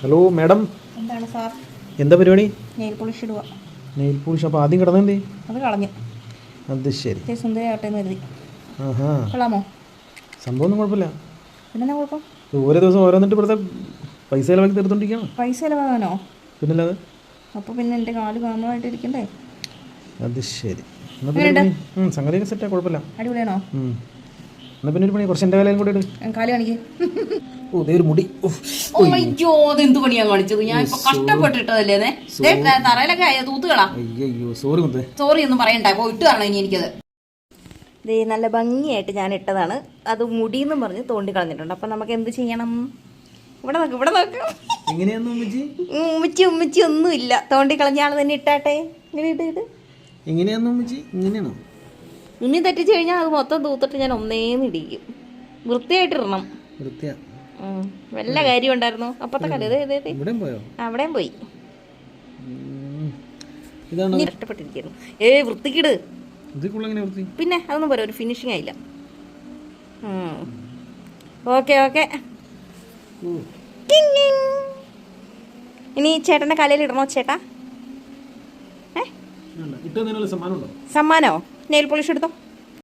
Hello madam. എന്താണ് sir? എന്താ പരിപാടി? നെയിൽ പോളിഷ് ഇടുക. Nail polish. അപ്പോൾ ആദ്യം കിടന്നെന്തേ? അത് കളഞ്ഞു. അത് ശരി. സുന്ദരിയാവട്ടെ എന്ന് കരുതി. ആഹാ, കൊള്ളാമോ? സംഭവം ഒന്നും കുഴപ്പമില്ല. പിന്നെന്നാ കുഴപ്പം? ഓരോ ദിവസം ഓരോന്നിട്ട് ഇവിടുത്തെ പൈസ ചിലവാക്കി തീർത്തോണ്ടിരിക്കുകയാണ്. പൈസ ചിലവാകാനോ? പിന്നല്ലാതെ. അപ്പോൾ പിന്നെ എൻ്റെ കാല് കാണുന്നതായിട്ട് ഇരിക്കണ്ടേ? അത് ശരി. എന്നാൽ പിന്നെ സംഗതിയൊക്കെ സെറ്റാ, കുഴപ്പമില്ല. അടിപൊളിയാണോ? എന്നാൽ പിന്നെ ഒരു പണി, കുറച്ച് എൻ്റെ കാലം കൂടെ ഇട്. കാല് കാണിക്കേ. ഓ ദേ ഒരു മുടി. അയ്യോ, അതെന്ത് പണിയാ കാണിച്ചത്? ഞാൻ ഇപ്പൊ കഷ്ടപ്പെട്ടിട്ടതല്ലേ. തറയിലൊക്കെ തൂത്തുകളാ. അയ്യോ സോറി മുത്തേ. സോറി ഒന്നും പറയണ്ട, പോയിട്ട് കാണാം ഇനി എനിക്കത്. ദേ നല്ല ഭംഗിയായിട്ട് ഞാൻ ഇട്ടതാണ്. അത് മുടിയെന്ന് പറഞ്ഞ് തോണ്ടി കളഞ്ഞിട്ടുണ്ട്. അപ്പം നമുക്ക് എന്ത് ചെയ്യണം? ഇവിടെ നോക്ക്, ഇവിടെ നോക്ക്. ഉമ്മച്ചി ഉമ്മച്ചി ഒന്നുമില്ല, തോണ്ടി കളഞ്ഞ ആൾ തന്നെ ഇട്ടാട്ടെ. ഇങ്ങനെ ഇട്ട് ഇങ്ങനെയാണോ? ഇനി തെറ്റിച്ച് കഴിഞ്ഞാൽ അത് മൊത്തം തൂത്തിട്ട് ഞാൻ ഒന്നേന്ന് ഇടിക്കും. വൃത്തിയായിട്ടിടണം. വല്ല കാര്യം ഉണ്ടായിരുന്നു അപ്പത്തെ കാര്യം? അവിടെയും പോയി. ഇഷ്ടപ്പെട്ടിരിക്കുന്നു. വൃത്തിക്കിട്. പിന്നെ അതൊന്നും പോരാ, ഒരു ഫിനിഷിങ് ആയില്ല. Okay okay. ഇനി ചേട്ടൻ്റെ കലയിൽ ഇടണോ ചേട്ടാ? സമ്മാനോ? നെയിൽ പോളിഷ് എടുത്തോ.